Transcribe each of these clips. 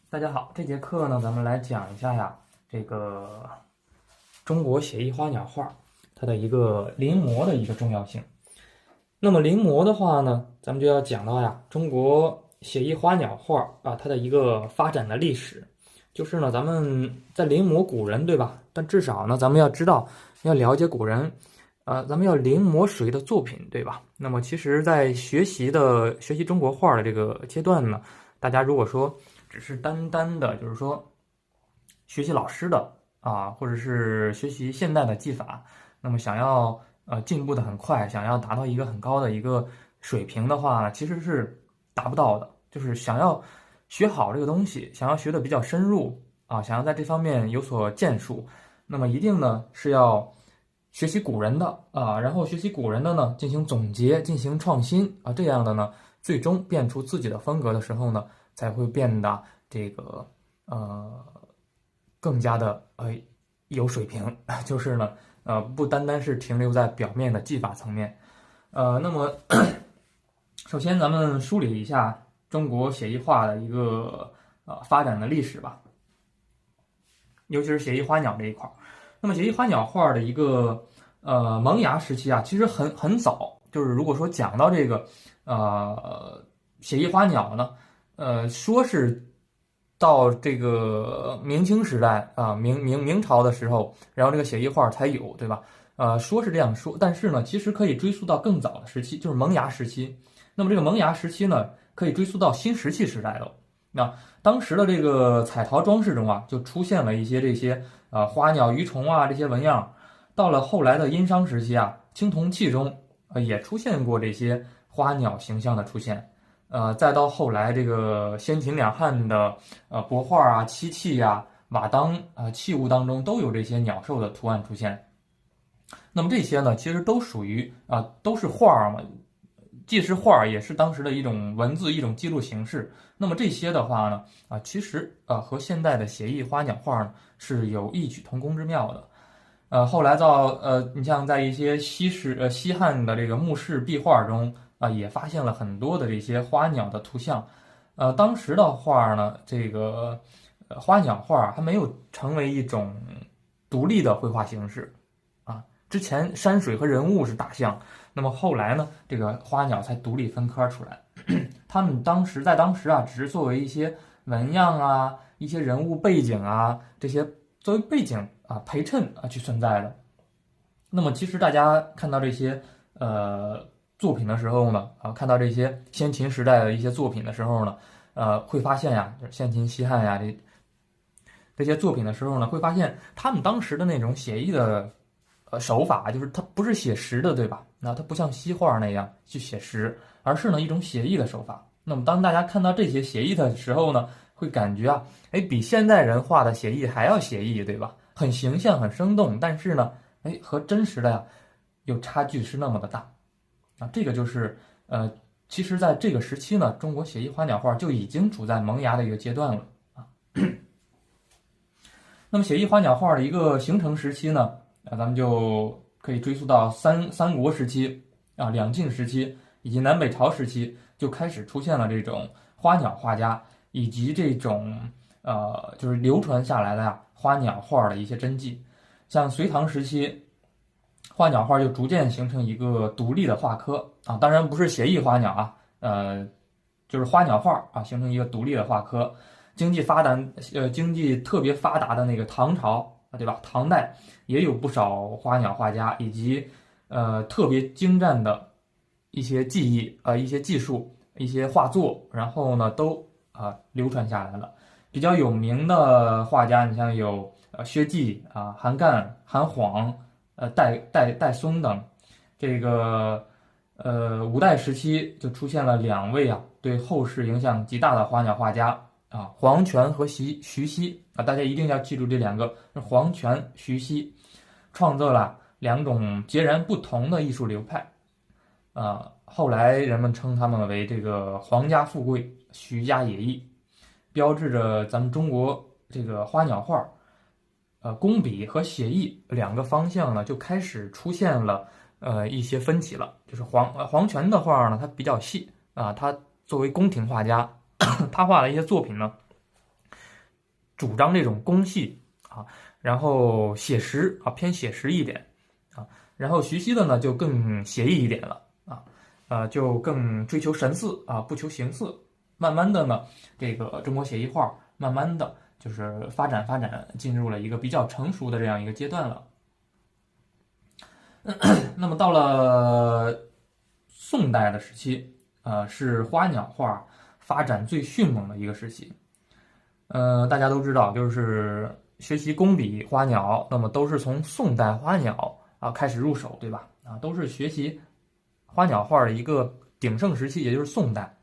大家好，这节课呢，咱们来讲一下呀，这个中国写意花鸟画它的一个临摹的一个重要性。那么临摹的话呢，咱们就要讲到呀，中国写意花鸟画啊，它的一个发展的历史。就是呢，咱们在临摹古人，对吧？但至少呢，咱们要知道，要了解古人，咱们要临摹谁的作品，对吧？那么其实，在学习中国画的这个阶段呢，大家如果说只是单单的，就是说学习老师的或者是学习现代的技法，那么想要进步的很快，想要达到一个很高的一个水平的话，其实是达不到的。就是想要学好这个东西，想要学的比较深入想要在这方面有所建树，那么一定呢是要学习古人的然后学习古人的呢进行总结，进行创新这样的呢，最终变出自己的风格的时候呢，才会变得这个更加的有水平，就是呢不单单是停留在表面的技法层面。那么首先咱们梳理一下中国写意画的一个发展的历史吧，尤其是写意花鸟这一块。那么写意花鸟画的一个萌芽时期其实很早，就是如果说讲到这个写意花鸟呢，说是到这个明清时代明朝的时候，然后这个写意画才有，对吧？说是这样说，但是呢，其实可以追溯到更早的时期，就是萌芽时期。那么这个萌芽时期呢，可以追溯到新石器时代了。那当时的这个彩陶装饰中就出现了一些这些花鸟鱼虫这些纹样。到了后来的殷商时期青铜器中也出现过这些花鸟形象的出现。再到后来这个先秦两汉的帛画漆器瓦当器物当中都有这些鸟兽的图案出现。那么这些呢，其实都属于都是画嘛，既是画也是当时的一种文字，一种记录形式。那么这些的话呢其实和现代的写意花鸟画呢是有异曲同工之妙的。后来到你像在一些西汉的这个墓室壁画中也发现了很多的这些花鸟的图像。当时的画呢，这个花鸟画还没有成为一种独立的绘画形式之前山水和人物是大项，那么后来呢，这个花鸟才独立分科出来。他们当时只是作为一些纹样一些人物背景这些作为背景陪衬去存在的。那么其实大家看到这些作品的时候呢看到这些先秦时代的一些作品的时候呢会发现就是先秦西汉这些作品的时候呢，会发现他们当时的那种写意的手法，就是它不是写实的，对吧？那它不像西画那样去写实，而是呢一种写意的手法。那么当大家看到这些写意的时候呢，会感觉比现代人画的写意还要写意，对吧？很形象，很生动，但是呢，和真实的有差距是那么的大这个就是其实在这个时期呢，中国写意花鸟画就已经处在萌芽的一个阶段了那么写意花鸟画的一个形成时期呢咱们就可以追溯到三国时期两晋时期以及南北朝时期，就开始出现了这种花鸟画家以及这种就是流传下来的花鸟画的一些真迹。像隋唐时期，花鸟画就逐渐形成一个独立的画科当然不是写意花鸟就是花鸟画形成一个独立的画科。经济特别发达的那个唐朝对吧？唐代也有不少花鸟画家，以及特别精湛的一些技艺一些技术、一些画作，然后呢都流传下来了。比较有名的画家，你像有薛稷韩干、韩晃、戴嵩等。这个五代时期就出现了两位对后世影响极大的花鸟画家黄泉和徐熙大家一定要记住这两个，黄泉、徐熙创造了两种截然不同的艺术流派后来人们称他们为这个黄家富贵，徐家野艺，标志着咱们中国这个花鸟画工笔和写意两个方向呢就开始出现了一些分歧了。就是黄泉的画呢，它比较细他作为宫廷画家他画的一些作品呢主张这种工细啊，然后写实啊，偏写实一点啊，然后徐熙的呢就更写意一点了就更追求神似啊，不求形似。慢慢的呢，这个中国写意画慢慢的就是发展，进入了一个比较成熟的这样一个阶段了。那么到了宋代的时期，是花鸟画发展最迅猛的一个时期。大家都知道，就是学习工笔花鸟，那么都是从宋代花鸟开始入手，对吧？都是学习花鸟画的一个鼎盛时期，也就是宋代。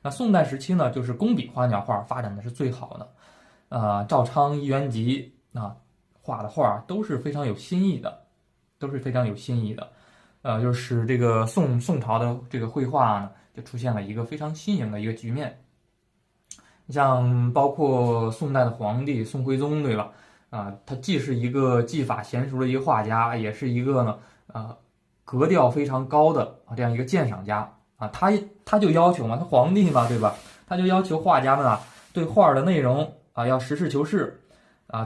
那宋代时期呢，就是工笔花鸟画发展的是最好的。赵昌、易元吉画的画都是非常有新意的，就是使这个宋朝的这个绘画呢，就出现了一个非常新颖的一个局面。你像包括宋代的皇帝宋徽宗，对吧？他既是一个技法娴熟的一个画家，也是一个呢格调非常高的这样一个鉴赏家他就要求嘛，他皇帝嘛，对吧？他就要求画家们对画的内容要实事求是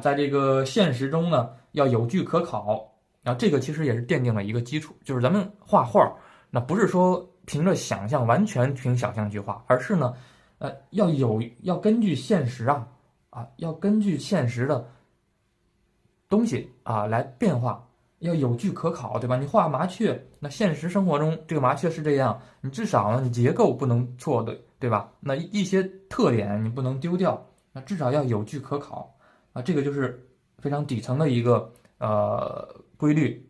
在这个现实中呢要有据可考。然后这个其实也是奠定了一个基础，就是咱们画画，那不是说凭着想象，完全凭想象去画，而是呢，要根据现实要根据现实的东西来变化，要有据可考，对吧？你画麻雀，那现实生活中这个麻雀是这样，你至少呢你结构不能错对吧？那一些特点你不能丢掉，那至少要有据可考这个就是非常底层的一个规律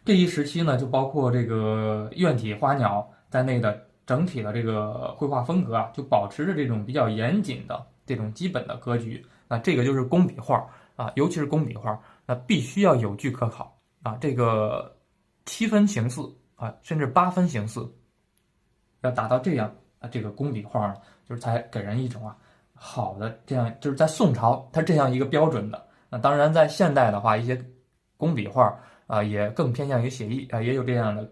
这一时期呢，就包括这个院体花鸟在内的整体的这个绘画风格就保持着这种比较严谨的这种基本的格局这个就是工笔画尤其是工笔画，那必须要有据可考这个7分形似甚至8分形似，要达到这样这个工笔画呢，就是才给人一种好的这样，就是在宋朝它这样一个标准的。那当然，在现代的话，一些工笔画也更偏向于写意也有这样的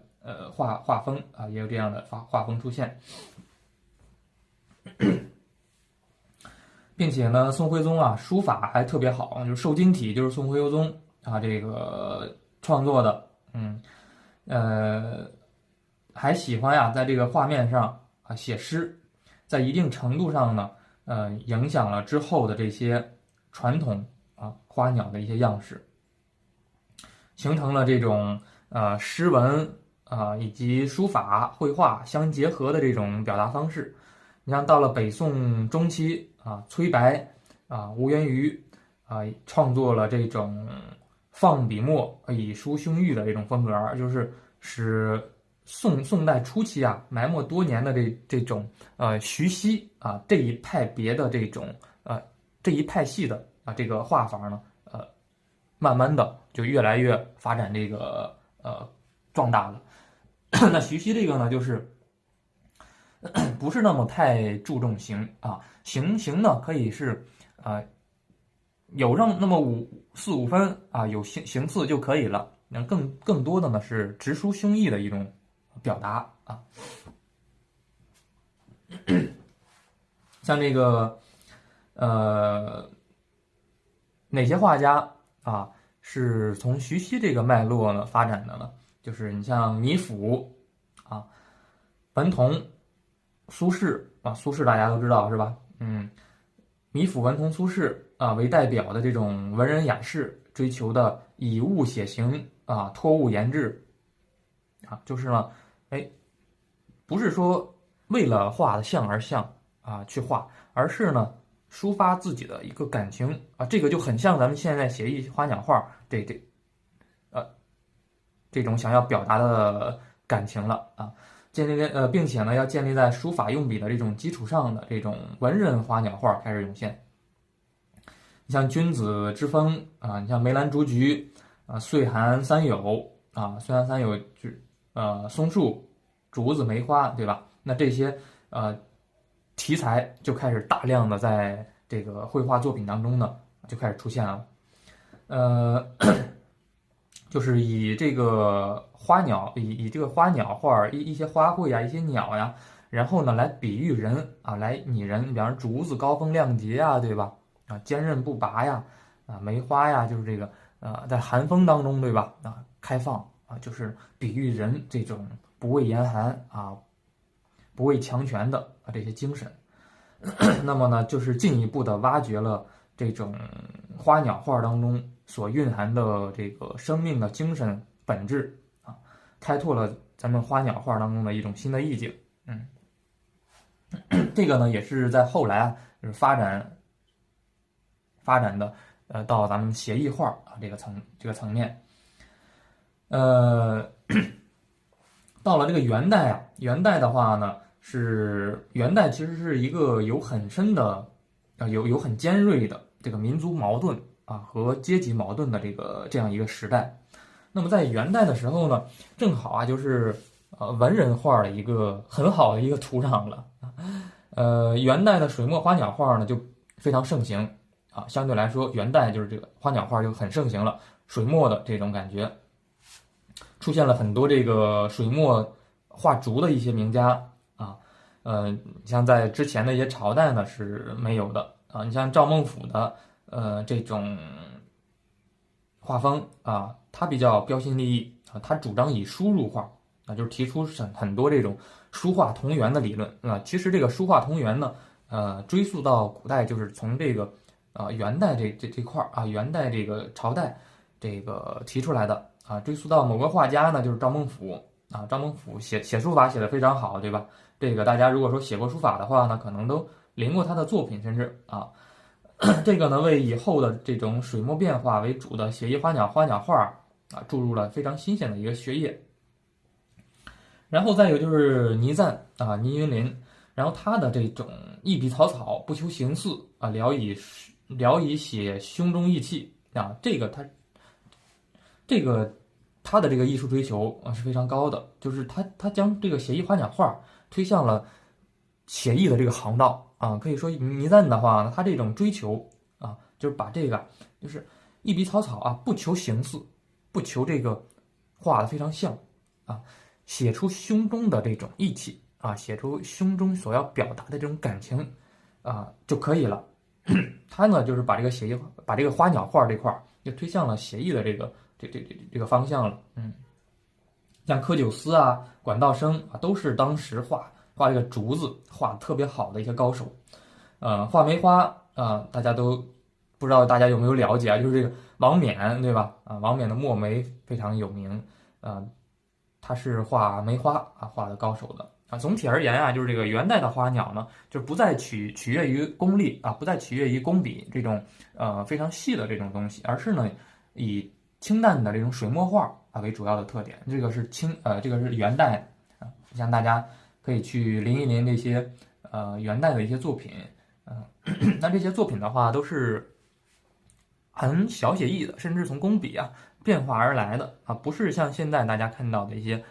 画风也有这样的画风出现。并且呢，宋徽宗书法还特别好，就是瘦金体就是宋徽宗这个创作的，还喜欢在这个画面上写诗，在一定程度上呢，影响了之后的这些传统花鸟的一些样式，形成了这种诗文以及书法绘画相结合的这种表达方式。你像到了北宋中期崔白吴元瑜创作了这种放笔墨以抒胸臆的这种风格，就是使宋代初期埋没多年的这种徐熙这一派别的这种这一派系的这个画法呢慢慢的就越来越发展这个壮大了。那徐熙这个呢就是不是那么太注重形形呢可以是有让那么4、5分有形似就可以了。那更多的呢是直抒胸臆的一种表达像这个哪些画家是从徐熙这个脉络呢发展的呢？就是你像米芾文同、苏轼苏轼大家都知道是吧？米芾、文同、苏轼为代表的这种文人雅士追求的以物写形托物言志就是呢不是说为了画的像而像去画，而是呢抒发自己的一个感情这个就很像咱们现在写意花鸟画这种想要表达的感情了并且呢要建立在书法用笔的这种基础上的这种文人花鸟画开始涌现。你像君子之风你像梅兰竹菊岁寒三友岁寒三友松树、竹子、梅花，对吧？那这些题材就开始大量的在这个绘画作品当中呢就开始出现了。就是以这个花鸟以这个花鸟画一些花卉一些鸟然后呢来比喻人啊，来拟人，比方说竹子高风亮节啊，对吧？啊，坚韧不拔呀，啊，梅花呀，就是这个在寒风当中，对吧？啊，开放啊，就是比喻人这种不畏严寒啊，不畏强权的啊这些精神。那么呢，就是进一步的挖掘了这种花鸟画当中所蕴含的这个生命的精神本质啊，开拓了咱们花鸟画当中的一种新的意境。这个呢也是在后来啊，就是发展的到咱们写意画啊这个层面。到了这个元代啊，元代的话呢，元代其实是一个有很深的有很尖锐的这个民族矛盾啊和阶级矛盾的这样一个时代。那么在元代的时候呢，正好啊就是文人画的一个很好的一个土壤了。元代的水墨花鸟画呢就非常盛行啊，相对来说元代就是这个花鸟画就很盛行了，水墨的这种感觉。出现了很多这个水墨画竹的一些名家啊，像在之前的一些朝代呢是没有的啊。你像赵孟頫的这种画风啊，他比较标新立异啊，他主张以书入画啊，就是提出很多这种书画同源的理论啊。其实这个书画同源呢，追溯到古代，就是从这个元代这块啊，元代这个朝代这个提出来的。啊，追溯到某个画家呢，就是赵孟頫啊。赵孟頫写书法写得非常好，对吧？这个大家如果说写过书法的话呢，可能都临过他的作品，甚至啊，这个呢为以后的这种水墨变化为主的写意花鸟画啊注入了非常新鲜的一个血液。然后再有就是倪瓒啊，倪云林，然后他的这种一笔草草，不求形似啊，聊以写胸中意气啊，他的这个艺术追求啊是非常高的，就是他将这个写意花鸟画推向了写意的这个航道啊。可以说倪瓒的话呢，他这种追求啊，就是把这个就是一笔草草啊，不求形似，不求这个画的非常像啊，写出胸中的这种意气啊，写出胸中所要表达的这种感情啊就可以了。他呢就是把这个花鸟画这块就推向了写意的这个方向了。像柯九思啊、管道升啊，都是当时画这个竹子画的特别好的一些高手。画梅花啊，大家都不知道大家有没有了解啊？就是这个王冕，对吧？啊，王冕的墨梅非常有名啊，他是画梅花啊画的高手的啊。总体而言啊，就是这个元代的花鸟呢，就是不再取悦于功利啊，不再取悦于工笔这种非常细的这种东西，而是呢以清淡的这种水墨画啊为主要的特点。这个是元代啊，像大家可以去临一临这些元代的一些作品，那这些作品的话都是很小写意的，甚至从工笔啊变化而来的啊，不是像现在大家看到的一些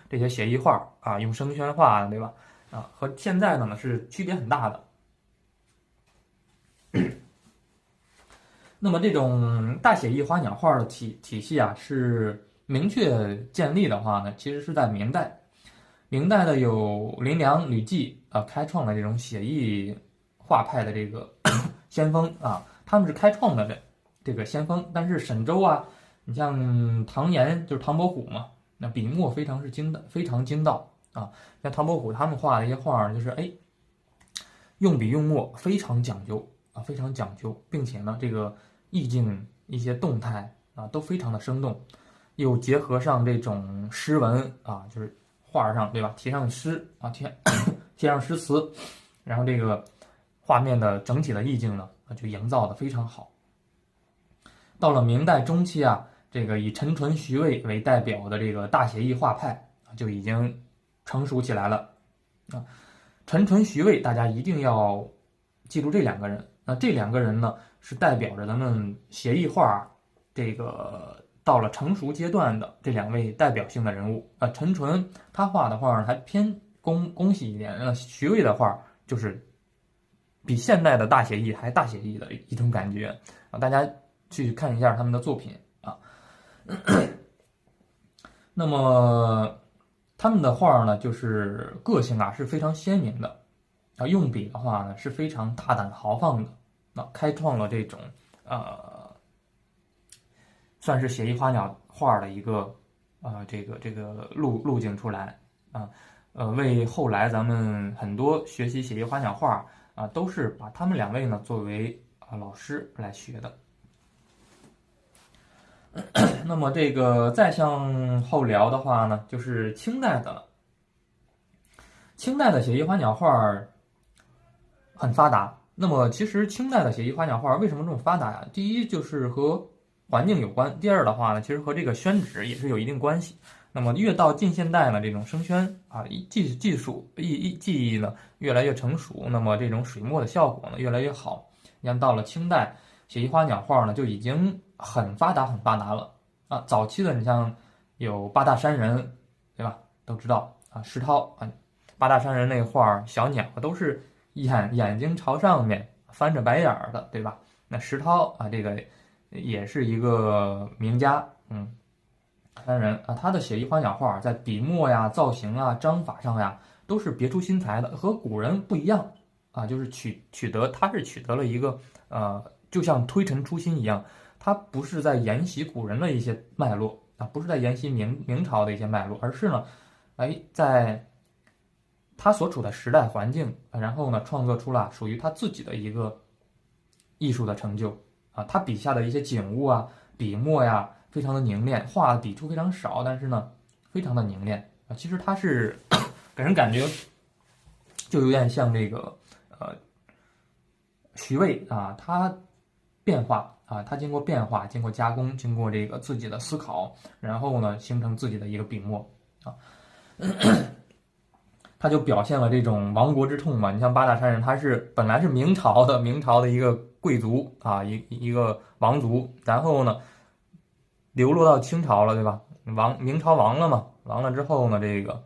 这些写意画啊，用生宣画，对吧？啊，和现在的呢是区别很大的。那么这种大写意花鸟画的体系啊，是明确建立的话呢，其实是在明代。明代的有林良、吕纪啊，开创了这种写意画派的这个先锋啊，他们是开创的这个先锋。但是沈周啊，你像唐寅就是唐伯虎嘛，那笔墨非常精道啊。像唐伯虎他们画的一些画，就是用笔用墨非常讲究啊，非常讲究，并且呢，这个意境一些动态啊都非常的生动，又结合上这种诗文啊，就是画上对吧，贴上诗啊，贴上诗词，然后这个画面的整体的意境呢就营造的非常好。到了明代中期啊，这个以陈纯、徐渭为代表的这个大写意画派就已经成熟起来了啊。陈纯、徐渭，大家一定要记住这两个人。那这两个人呢，是代表着咱们写意画这个到了成熟阶段的这两位代表性的人物。陈纯他画的画还偏工细一点，徐渭的画就是比现代的大写意还大写意的一种感觉啊。大家去看一下他们的作品啊。那么他们的画呢，就是个性啊是非常鲜明的，啊，用笔的话呢是非常大胆豪放的，开创了这种算是写意花鸟画的一个这个路径出来啊，为后来咱们很多学习写意花鸟画啊，都是把他们两位呢作为老师来学的。那么这个再向后聊的话呢，就是清代的了。清代的写意花鸟画很发达。那么其实清代的写意花鸟画为什么这么发达呀？第一就是和环境有关，第二的话呢，其实和这个宣纸也是有一定关系。那么越到近现代呢，这种生宣啊技术技艺呢越来越成熟，那么这种水墨的效果呢越来越好。你像到了清代，写意花鸟画呢就已经很发达了啊。早期的你像有八大山人，对吧？都知道啊，石涛啊，八大山人那画小鸟都是眼睛朝上面翻着白眼儿的，对吧？那石涛啊，这个也是一个名家，山人啊，他的写意花鸟画在笔墨呀、造型啊、章法上呀，都是别出心裁的，和古人不一样啊，就是他是取得了一个就像推陈出新一样，他不是在沿袭古人的一些脉络啊，不是在沿袭明朝的一些脉络，而是呢，在他所处的时代环境，然后呢，创作出了属于他自己的一个艺术的成就啊，他笔下的一些景物啊、笔墨呀，非常的凝练，画的笔触非常少，但是呢，非常的凝练啊。其实他是给人感觉就有点像这个徐渭啊，他变化啊，他经过变化、经过加工、经过这个自己的思考，然后呢，形成自己的一个笔墨啊。他就表现了这种亡国之痛嘛。你像八大山人，他是本来是明朝的一个贵族啊，一个王族，然后呢流落到清朝了，对吧？明朝亡了嘛，亡了之后呢，这个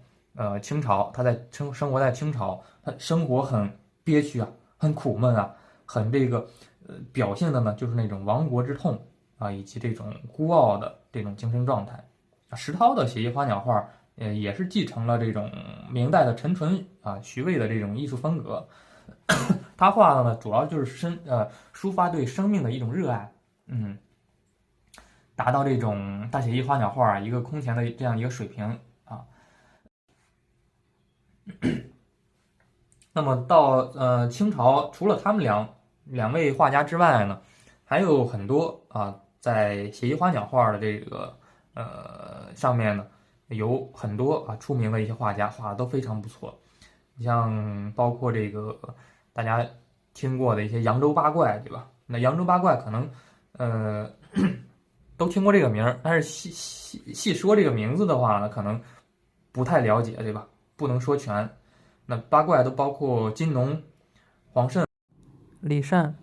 清朝他在生活在清朝，他生活很憋屈啊，很苦闷啊，很这个表现的呢就是那种亡国之痛啊，以及这种孤傲的这种精神状态。石涛的写意花鸟画也是继承了这种明代的陈纯啊、徐渭的这种艺术风格。他画的呢，主要就是抒发对生命的一种热爱，达到这种大写意花鸟画一个空前的这样一个水平啊。那么到清朝，除了他们两位画家之外呢，还有很多啊，在写意花鸟画的这个上面呢。有很多啊出名的一些画家画的都非常不错，你像包括这个大家听过的一些扬州八怪，对吧？那扬州八怪可能都听过这个名儿，但是细说这个名字的话呢，可能不太了解，对吧？不能说全。那八怪都包括金农、黄慎、李善、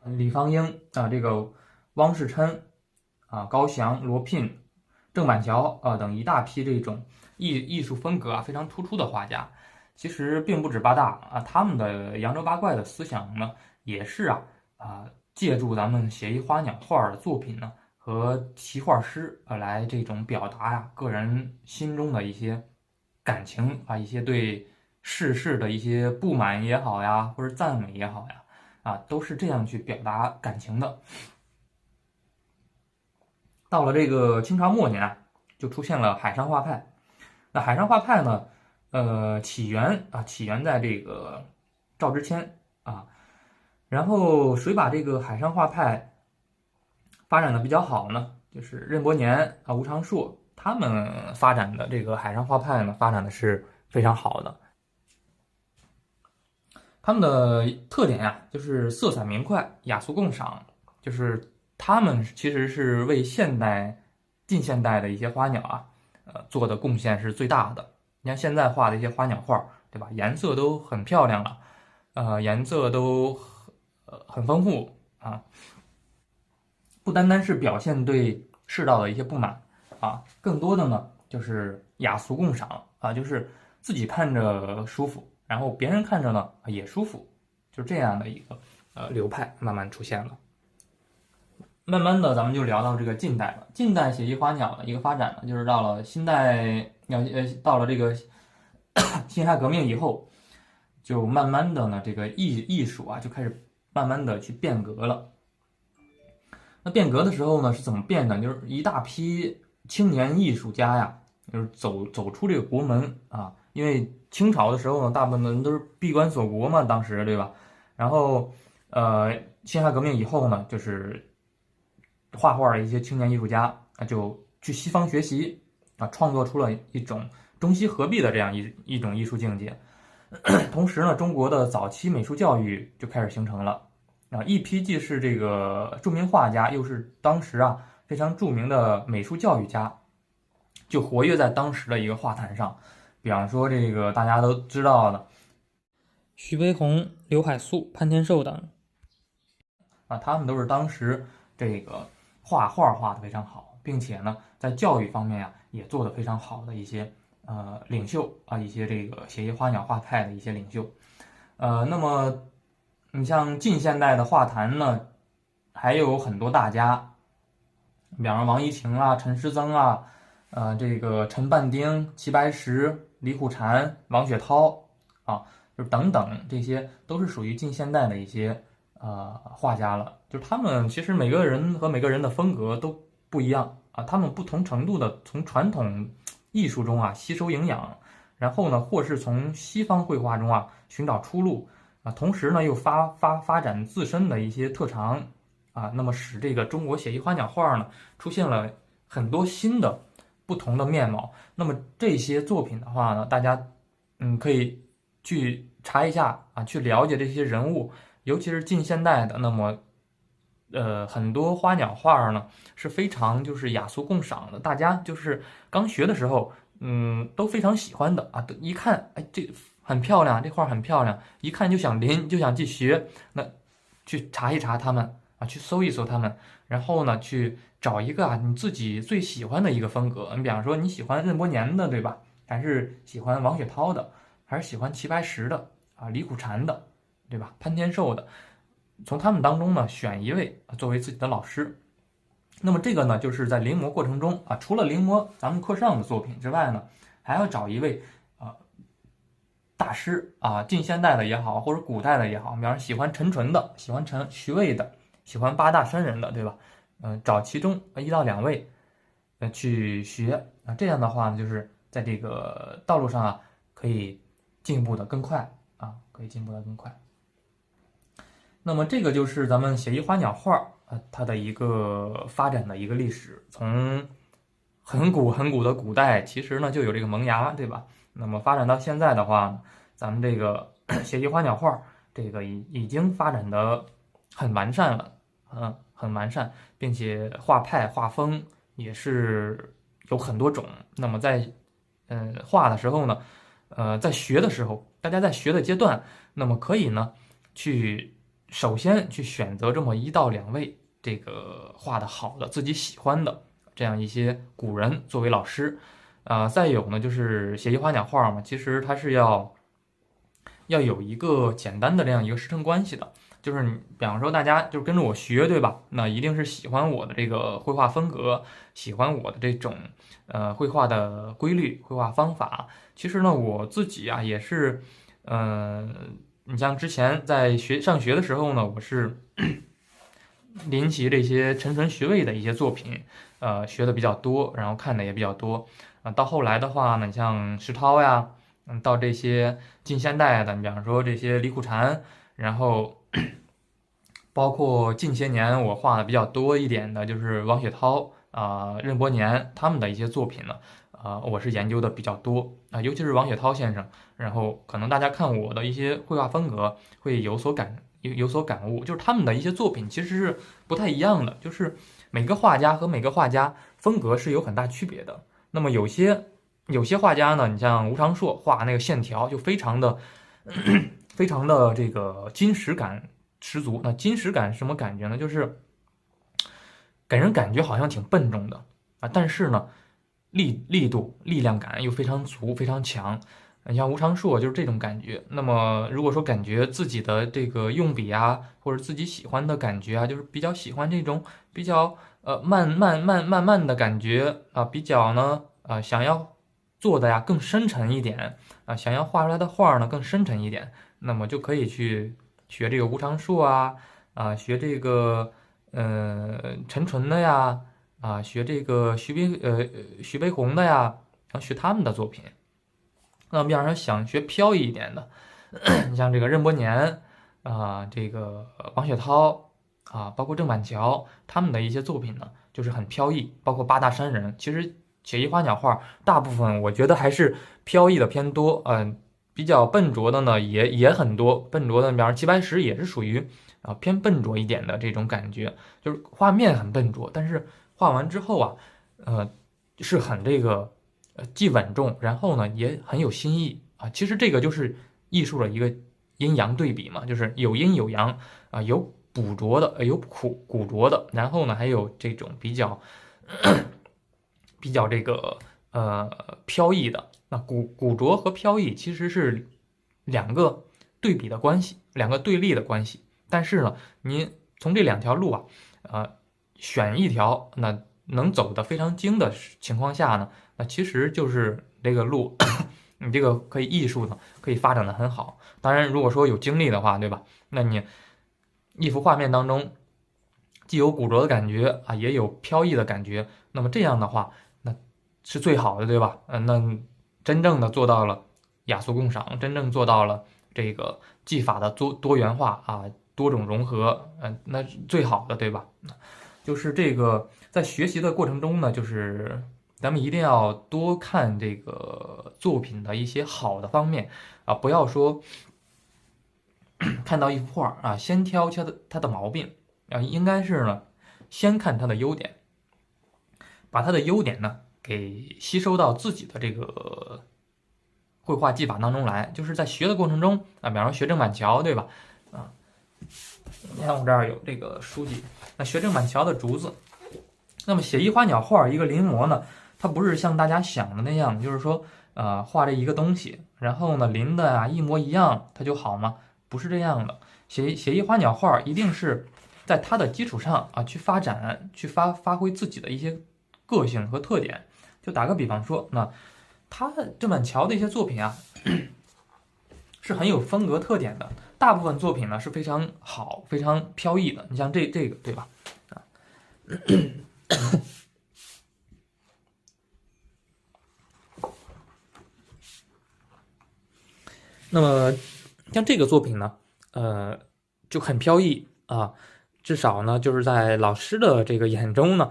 李方英啊，这个汪世琛啊、高翔、罗聘。郑板桥等一大批这种艺术风格啊非常突出的画家，其实并不止八大啊，他们的扬州八怪的思想呢，也是借助咱们写意花鸟画的作品呢和题画诗来这种表达个人心中的一些感情啊，一些对世事的一些不满也好呀，或者赞美也好呀，都是这样去表达感情的。到了这个清朝末年就出现了海上画派。那海上画派呢，起源在这个赵之谦啊，然后谁把这个海上画派发展的比较好呢？就是任伯年啊、吴长硕他们发展的这个海上画派呢，发展的是非常好的。他们的特点就是色彩明快、雅俗共赏，就是他们其实是为近现代的一些花鸟做的贡献是最大的。你看现在画的一些花鸟画，对吧？颜色都很漂亮了，颜色都很丰富啊，不单单是表现对世道的一些不满更多的呢就是雅俗共赏就是自己看着舒服，然后别人看着呢也舒服，就这样的一个流派慢慢出现了。慢慢的咱们就聊到这个近代了。近代写意花鸟的一个发展呢，就是到了新代，到了这个辛亥革命以后，就慢慢的呢，这个艺术啊就开始慢慢的去变革了。那变革的时候呢，是怎么变的？就是一大批青年艺术家呀，就是走出这个国门啊，因为清朝的时候呢，大部分的人都是闭关锁国嘛，当时对吧？然后辛亥革命以后呢，就是画画的一些青年艺术家啊，就去西方学习啊，创作出了一种中西合璧的这样一种艺术境界。同时呢，中国的早期美术教育就开始形成了啊，一批既是这个著名画家，又是当时啊非常著名的美术教育家，就活跃在当时的一个画坛上。比方说这个大家都知道的徐悲鸿、刘海粟、潘天寿等啊，他们都是当时这个画画画的非常好，并且呢，在教育方面呀也做得非常好的一些领袖啊，一些这个写意花鸟画派的一些领袖。那么你像近现代的画坛呢，还有很多大家，比方说王一晴啊、陈师曾啊，这个陈半丁、齐白石、李虎禅、王雪涛啊，就是等等，这些都是属于近现代的一些画家了。就是他们其实每个人和每个人的风格都不一样啊，他们不同程度的从传统艺术中啊吸收营养，然后呢，或是从西方绘画中啊寻找出路啊，同时呢又发展自身的一些特长啊，那么使这个中国写意花鸟画呢出现了很多新的不同的面貌。那么这些作品的话呢，大家可以去查一下啊，去了解这些人物，尤其是近现代的。那么很多花鸟画呢是非常就是雅俗共赏的，大家就是刚学的时候，都非常喜欢的啊，一看，哎，这很漂亮，这画很漂亮，一看就想临，就想去学，那去查一查他们啊，去搜一搜他们，然后呢，去找一个啊你自己最喜欢的一个风格。你比方说你喜欢任伯年的，对吧？还是喜欢王雪涛的，还是喜欢齐白石的啊，李苦禅的，对吧？潘天寿的。从他们当中呢选一位作为自己的老师。那么这个呢，就是在临摹过程中啊，除了临摹咱们课上的作品之外呢，还要找一位大师啊，近现代的也好，或者古代的也好，比方说喜欢陈淳的，喜欢徐渭的，喜欢八大山人的，对吧？找其中1到2位去学啊，这样的话呢，就是在这个道路上啊，可以进步的更快啊，可以进步的更快。那么这个就是咱们写意花鸟画它的一个发展的一个历史，从很古的古代，其实呢就有这个萌芽，对吧？那么发展到现在的话，咱们这个写意花鸟画这个已经发展的很完善了，很完善，并且画派画风也是有很多种。那么在画的时候呢，在学的时候，大家在学的阶段，那么可以呢首先去选择这么1到2位这个画的好的、自己喜欢的这样一些古人作为老师，再有呢就是写意花鸟画嘛，其实它是要有一个简单的这样一个师承关系的，就是你比方说大家就跟着我学，对吧？那一定是喜欢我的这个绘画风格，喜欢我的这种绘画的规律、绘画方法。其实呢，我自己啊也是，你像之前在上学的时候呢，我是临习这些陈淳、徐渭的一些作品，学的比较多，然后看的也比较多。到后来的话呢，你像石涛呀，到这些近现代的，你比方说这些李苦禅，然后包括近些年我画的比较多一点的，就是王雪涛任伯年他们的一些作品呢，我是研究的比较多啊，尤其是王雪涛先生。然后可能大家看我的一些绘画风格会有所感悟，就是他们的一些作品其实是不太一样的，就是每个画家和每个画家风格是有很大区别的。那么有些画家呢，你像吴长硕画那个线条就非常的非常的这个金石感十足。那金石感是什么感觉呢？就是给人感觉好像挺笨重的啊，但是呢力度力量感又非常足非常强。你像吴长硕就是这种感觉。那么如果说感觉自己的这个用笔啊，或者自己喜欢的感觉啊，就是比较喜欢这种比较慢的感觉啊，比较呢想要做的呀更深沉一点啊，想要画出来的画呢更深沉一点，那么就可以去学这个吴长硕学这个陈纯的呀学这个徐悲鸿的呀，然后学他们的作品。那么要是想学飘逸一点的，你像这个任伯年这个王雪涛包括郑板桥他们的一些作品呢，就是很飘逸。包括八大山人，其实写意花鸟画大部分我觉得还是飘逸的偏多，比较笨拙的呢也很多。笨拙的，比方齐白石也是属于偏笨拙一点的这种感觉，就是画面很笨拙，但是画完之后是很这个既稳重，然后呢也很有新意其实这个就是艺术的一个阴阳对比嘛，就是有阴有阳有捕捉的，有古拙的，然后呢还有这种比较这个飘逸的。那古拙和飘逸其实是两个对比的关系，两个对立的关系。但是呢，你从这两条路选一条，那能走得非常精的情况下呢，那其实就是这个路，你这个可以艺术呢可以发展的很好。当然，如果说有精力的话，对吧？那你一幅画面当中既有古拙的感觉也有飘逸的感觉，那么这样的话，那是最好的，对吧？那真正的做到了雅俗共赏，真正做到了这个技法的多元化多种融合，那是最好的，对吧？就是这个在学习的过程中呢，就是咱们一定要多看这个作品的一些好的方面不要说看到一幅画先挑它的毛病应该是呢先看它的优点，把它的优点呢给吸收到自己的这个绘画技法当中来。就是在学的过程中比方说学郑板桥，对吧？你看我这儿有这个书籍，那学郑板桥的竹子。那么写意花鸟画一个临摹呢，它不是像大家想的那样，就是说画这一个东西，然后呢临的一模一样，它就好吗？不是这样的。写意花鸟画一定是在它的基础上去发展，去发挥自己的一些个性和特点。就打个比方说，那郑板桥的一些作品是很有风格特点的，大部分作品呢是非常好、非常飘逸的。你像这个，对吧？那么像这个作品呢，就很飘逸至少呢就是在老师的这个眼中呢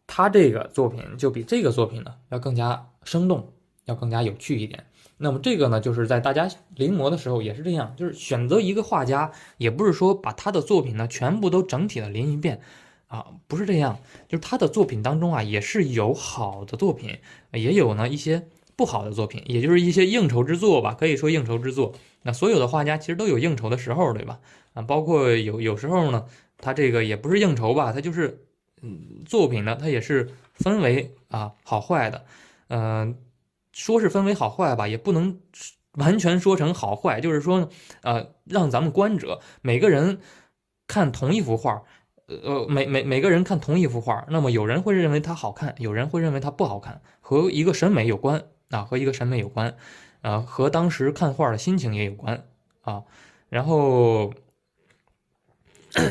他这个作品就比这个作品呢要更加生动，要更加有趣一点。那么这个呢，就是在大家临摹的时候也是这样，就是选择一个画家，也不是说把他的作品呢全部都整体的临一遍不是这样。就是他的作品当中也是有好的作品，也有呢一些不好的作品，也就是一些应酬之作吧，可以说应酬之作。那所有的画家其实都有应酬的时候，对吧？包括有时候呢，他这个也不是应酬吧，他就是作品呢，它也是分为好坏的。说是分为好坏吧，也不能完全说成好坏，就是说让咱们观者每个人看同一幅画，每个人看同一幅画，那么有人会认为它好看，有人会认为它不好看，和一个审美有关和一个审美有关和当时看画的心情也有关然后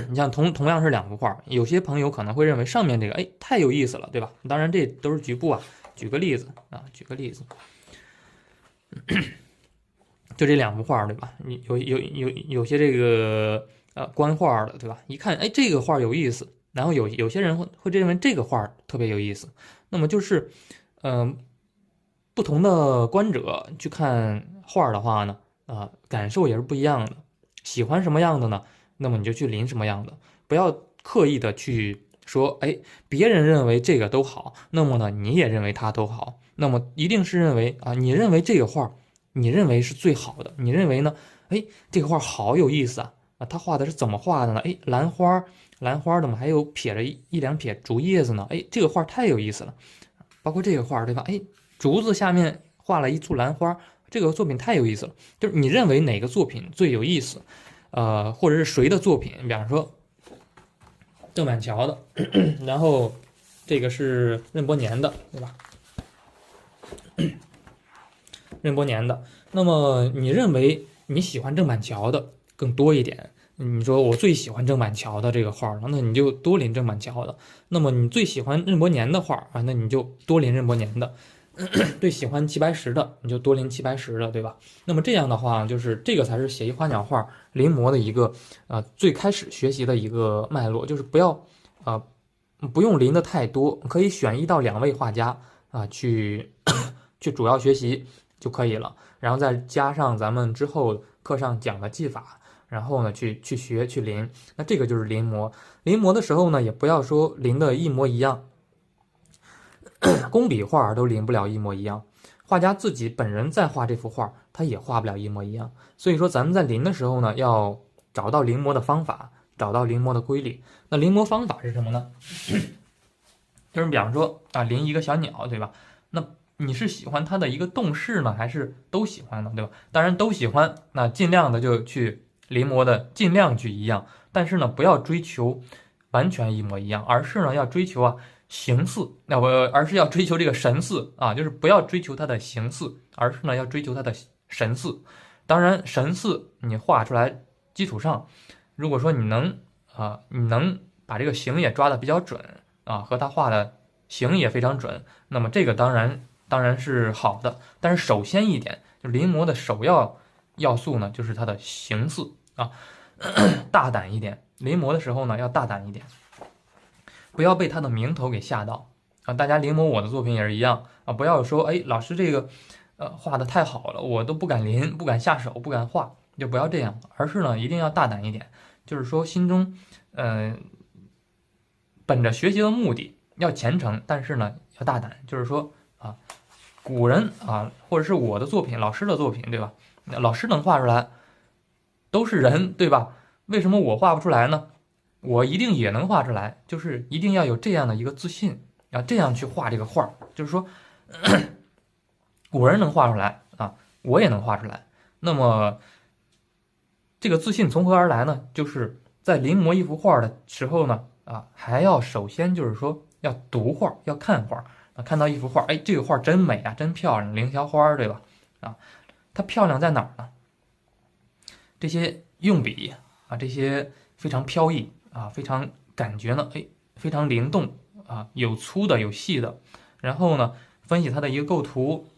你像同样是两幅画，有些朋友可能会认为上面这个太有意思了，对吧？当然这都是局部举个例子就这两幅画，对吧？有些这个观画的，对吧？一看这个画有意思，然后有些人会认为这个画特别有意思。那么就是不同的观者去看画的话呢感受也是不一样的。喜欢什么样的呢？那么你就去临什么样的，不要刻意的去说别人认为这个都好，那么呢你也认为它都好。那么一定是认为你认为这个画你认为是最好的，你认为呢这个画好有意思他画的是怎么画的呢？兰花的嘛，还有撇着一两撇竹叶子呢，这个画太有意思了。包括这个画，对吧？竹子下面画了一簇兰花，这个作品太有意思了，就是你认为哪个作品最有意思，或者是谁的作品，比方说郑板桥的，然后这个是任伯年的，对吧？任伯年的，那么你认为你喜欢郑板桥的更多一点？你说我最喜欢郑板桥的这个画，那你就多临郑板桥的；那么你最喜欢任伯年的画啊，那你就多临任伯年的。最喜欢齐白石的，你就多临齐白石的，对吧？那么这样的话，就是这个才是写意花鸟画临摹的一个最开始学习的一个脉络，就是不用临的太多，可以选1到2位画家去主要学习就可以了，然后再加上咱们之后课上讲的技法。然后呢，去学去临，那这个就是临摹。临摹的时候呢，也不要说临的一模一样，工笔画都临不了一模一样，画家自己本人在画这幅画，他也画不了一模一样。所以说，咱们在临的时候呢，要找到临摹的方法，找到临摹的规律。那临摹方法是什么呢？就是比方说临一个小鸟，对吧？那你是喜欢它的一个动势呢，还是都喜欢呢，对吧？当然都喜欢，那尽量的就去临摹的尽量去一样，但是呢，不要追求完全一模一样，而是呢要追求形似，而是要追求这个神似就是不要追求它的形似，而是呢要追求它的神似。当然，神似你画出来基础上，如果说你能把这个形也抓得比较准和他画的形也非常准，那么这个当然是好的。但是首先一点，就临摹的首要素呢，就是它的形似大胆一点，临摹的时候呢要大胆一点，不要被他的名头给吓到大家临摹我的作品也是一样不要说老师这个画的太好了，我都不敢临，不敢下手，不敢画，就不要这样，而是呢一定要大胆一点，就是说心中本着学习的目的要虔诚，但是呢要大胆，就是说古人或者是我的作品，老师的作品，对吧？老师能画出来，都是人，对吧？为什么我画不出来呢？我一定也能画出来，就是一定要有这样的一个自信这样去画这个画，就是说古人能画出来我也能画出来。那么这个自信从何而来呢？就是在临摹一幅画的时候呢还要首先就是说要读画，要看画看到一幅画，这个画真美真漂亮，凌霄花，对吧？它漂亮在哪儿呢？这些用笔这些非常飘逸非常感觉呢，非常灵动有粗的有细的，然后呢分析它的一个构图，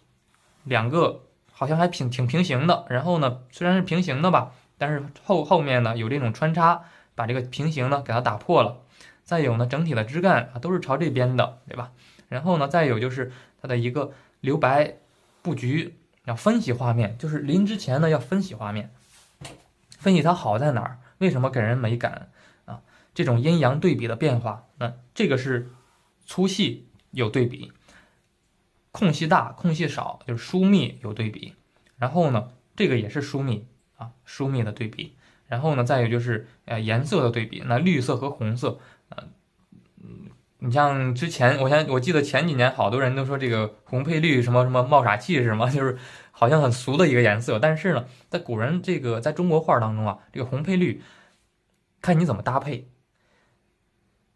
两个好像还挺平行的，然后呢虽然是平行的吧，但是后面呢有这种穿插，把这个平行呢给它打破了。再有呢整体的枝干都是朝这边的，对吧？然后呢再有就是它的一个留白布局，要分析画面，就是临之前呢要分析画面，分析它好在哪儿，为什么给人美感这种阴阳对比的变化，那这个是粗细有对比，空隙大空隙少就是疏密有对比，然后呢这个也是疏密疏密的对比，然后呢再有就是颜色的对比，那绿色和红色你像之前我记得前几年好多人都说这个红配绿什么什么冒傻气是吗？就是好像很俗的一个颜色，但是呢在古人这个在中国画当中这个红配绿看你怎么搭配，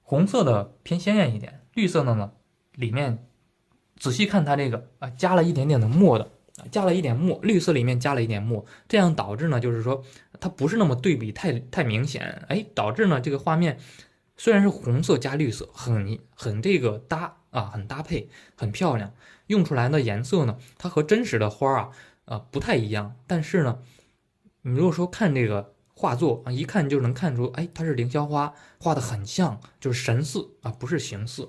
红色的偏鲜艳一点，绿色的呢里面仔细看它这个加了一点点的墨的，加了一点墨，绿色里面加了一点墨，这样导致呢就是说它不是那么对比太明显，导致呢这个画面虽然是红色加绿色，很这个很搭配，很漂亮，用出来的颜色呢，它和真实的花不太一样，但是呢，你如果说看这个画作一看就能看出，它是凌霄花，画的很像，就是神似不是形似，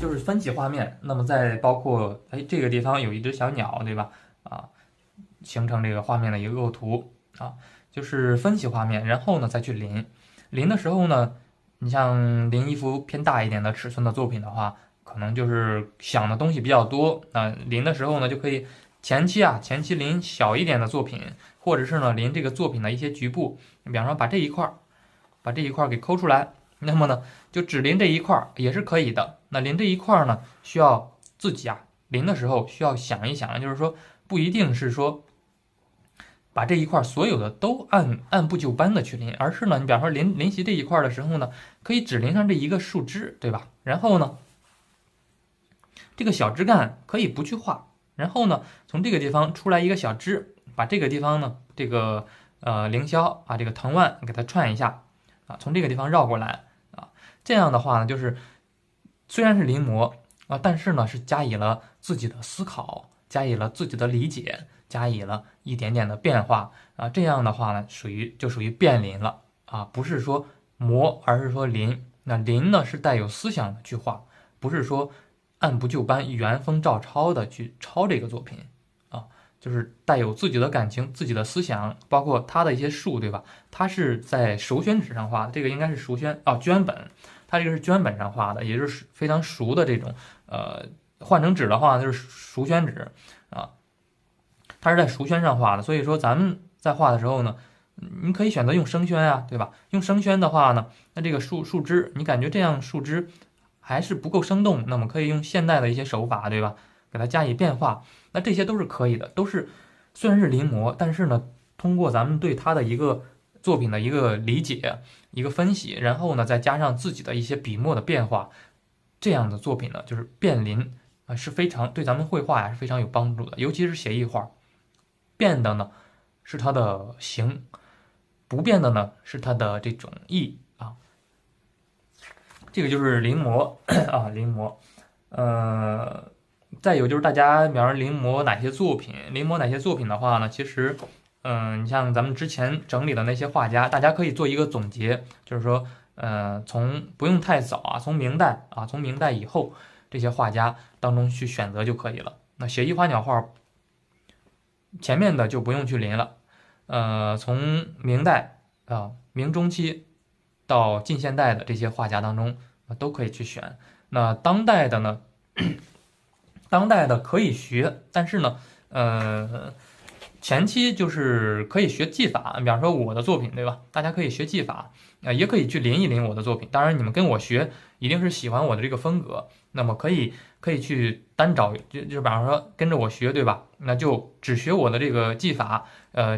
就是分析画面。那么再包括这个地方有一只小鸟，对吧？形成这个画面的一个构图就是分析画面，然后呢再去临。临的时候呢，你像临一幅偏大一点的尺寸的作品的话，可能就是想的东西比较多临的时候呢，就可以前期临小一点的作品，或者是呢临这个作品的一些局部，比方说把这一块给抠出来，那么呢就只临这一块也是可以的。那临这一块呢，需要自己临的时候需要想一想，就是说不一定是说把这一块所有的都按部就班的去淋，而是呢，你比方说临习这一块的时候呢，可以只淋上这一个树枝，对吧？然后呢，这个小枝干可以不去画，然后呢，从这个地方出来一个小枝，把这个地方呢，这个凌霄啊，这个藤蔓给它串一下啊，从这个地方绕过来啊，这样的话呢，就是虽然是临摹啊，但是呢是加以了自己的思考，加以了自己的理解，加以了一点点的变化啊，这样的话呢，属于变临了啊，不是说摹，而是说临。那临呢是带有思想的去画，不是说按部就班、原封照抄的去抄这个作品啊，就是带有自己的感情、自己的思想，包括它的一些树，对吧？它是在熟宣纸上画的，这个应该是熟宣哦，绢本，它这个是绢本上画的，也就是非常熟的这种换成纸的话就是熟宣纸啊，它是在熟宣上画的，所以说咱们在画的时候呢，你可以选择用生宣啊，对吧？用生宣的话呢，那这个树枝，你感觉这样树枝还是不够生动，那么可以用现代的一些手法，对吧？给它加以变化，那这些都是可以的，都是虽然是临摹，但是呢，通过咱们对它的一个作品的一个理解、一个分析，然后呢，再加上自己的一些笔墨的变化，这样的作品呢，就是变临啊，是非常对咱们绘画呀是非常有帮助的，尤其是写意画，变的呢是它的形，不变的呢是它的这种意啊，这个就是临摹啊，临摹，再有就是大家比方说临摹哪些作品，临摹哪些作品的话呢，其实，你像咱们之前整理的那些画家，大家可以做一个总结，就是说，从不用太早啊，从明代啊，从明代以后这些画家当中去选择就可以了。那写意花鸟画前面的就不用去临了，从明代啊，明中期到近现代的这些画家当中都可以去选。那当代的呢？当代的可以学，但是呢，前期就是可以学技法，比方说我的作品，对吧？大家可以学技法，也可以去临一临我的作品。当然，你们跟我学，一定是喜欢我的这个风格，那么可以去单找，就比方说跟着我学，对吧？那就只学我的这个技法，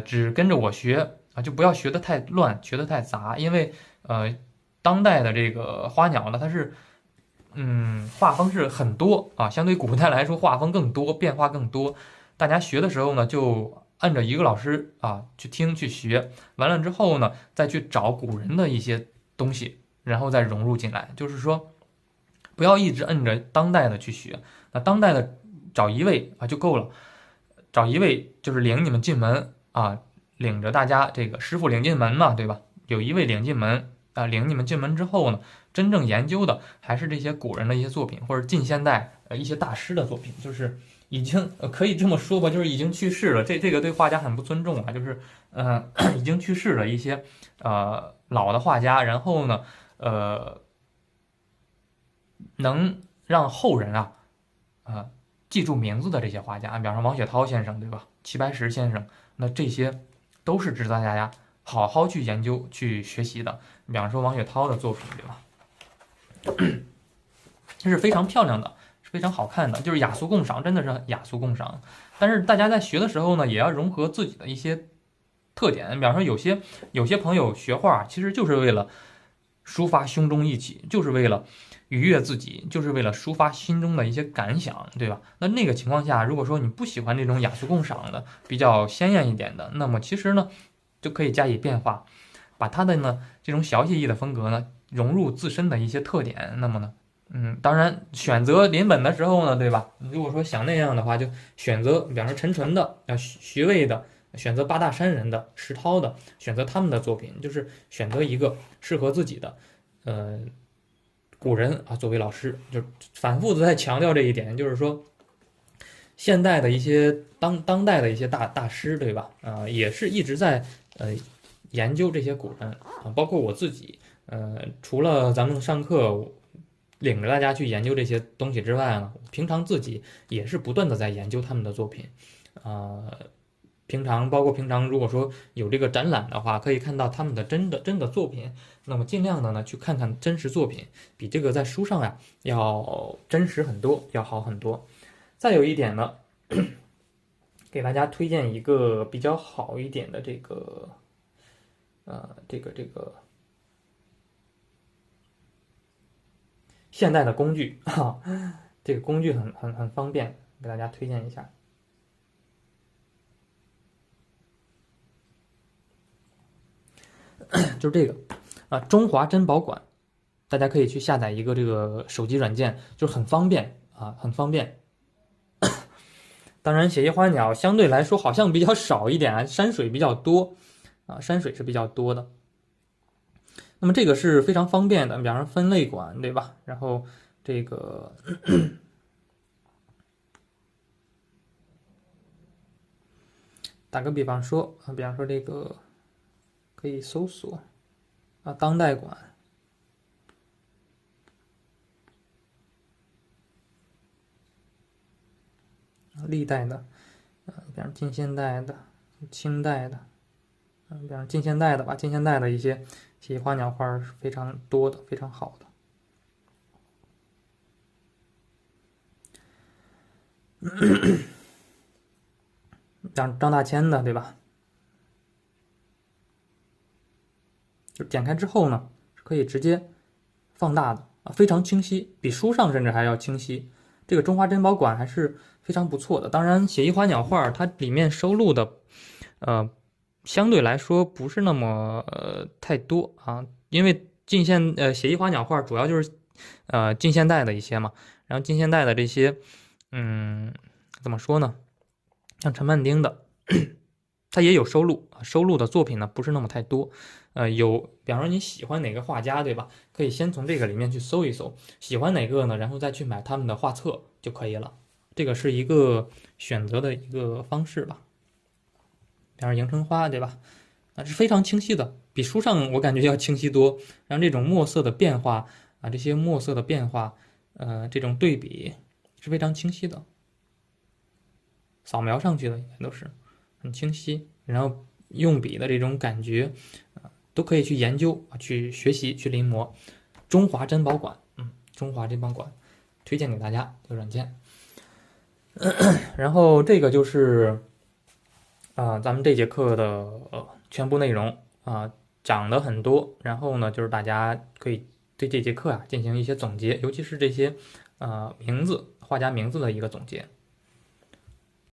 只跟着我学啊，就不要学得太乱，学得太杂，因为当代的这个花鸟呢，它是。画风是很多啊，相对古代来说，画风更多，变化更多。大家学的时候呢，就按照一个老师啊去听去学，完了之后呢，再去找古人的一些东西，然后再融入进来。就是说，不要一直摁着当代的去学。那当代的找一位啊就够了，找一位就是领你们进门啊，领着大家这个师傅领进门嘛，对吧？有一位领进门啊，领你们进门之后呢。真正研究的还是这些古人的一些作品，或者近现代一些大师的作品，就是已经可以这么说吧，就是已经去世了。这个对画家很不尊重啊，就是已经去世了一些老的画家，然后呢能让后人记住名字的这些画家，比方说王雪涛先生，对吧？齐白石先生，那这些都是值得大家好好去研究、去学习的。比方说王雪涛的作品，对吧？这是非常漂亮的，是非常好看的，就是雅俗共赏，真的是雅俗共赏。但是大家在学的时候呢，也要融合自己的一些特点。比方说有些朋友学画，其实就是为了抒发胸中意气，就是为了愉悦自己，就是为了抒发心中的一些感想，对吧？那个情况下，如果说你不喜欢这种雅俗共赏的、比较鲜艳一点的，那么其实呢，就可以加以变化，把它的呢这种小写意的风格呢。融入自身的一些特点，那么呢，当然选择临本的时候呢，对吧？如果说想那样的话，就选择，比方说陈纯的、徐渭的，选择八大山人的、石涛的，选择他们的作品，就是选择一个适合自己的，古人啊作为老师，就反复的在强调这一点，就是说，现代的一些当代的一些大师，对吧？也是一直在研究这些古人啊，包括我自己。除了咱们上课领着大家去研究这些东西之外呢，平常自己也是不断的在研究他们的作品，包括平常如果说有这个展览的话，可以看到他们的真的作品，那么尽量的呢去看看真实作品，比这个在书上呀要真实很多，要好很多。再有一点呢，给大家推荐一个比较好一点的这个现代的工具啊，这个工具很方便，给大家推荐一下。就是这个中华珍宝馆，大家可以去下载一个这个手机软件，就是很方便啊，很方便。当然，血液花鸟相对来说好像比较少一点啊，山水比较多啊，山水是比较多的。那么这个是非常方便的，比方说分类馆，对吧？然后这个打个比方说啊，比方说这个可以搜索啊，当代馆。历代的，比方近现代的、清代的，比方近现代的吧，近现代的一些血液花鸟画是非常多的，非常好的。像张大千的，对吧？就点开之后呢，是可以直接放大的啊，非常清晰，比书上甚至还要清晰。这个中华珍宝馆还是非常不错的。当然，血液花鸟画它里面收录的，相对来说不是那么太多啊，因为血液花鸟画主要就是近现代的一些嘛，然后近现代的这些，怎么说呢？像陈曼丁的，他也有收录，收录的作品呢不是那么太多。比方说你喜欢哪个画家，对吧？可以先从这个里面去搜一搜，喜欢哪个呢，然后再去买他们的画册就可以了。这个是一个选择的一个方式吧。比方说迎春花，对吧？是非常清晰的，比书上我感觉要清晰多。然后这种墨色的变化啊，这些墨色的变化，这种对比是非常清晰的。扫描上去的应该都是很清晰，然后用笔的这种感觉，都可以去研究、去学习、去临摹。中华珍宝馆，中华珍宝馆推荐给大家这个软件。然后这个就是咱们这节课的全部内容讲的很多。然后呢，就是大家可以对这节课进行一些总结，尤其是这些画家名字的一个总结。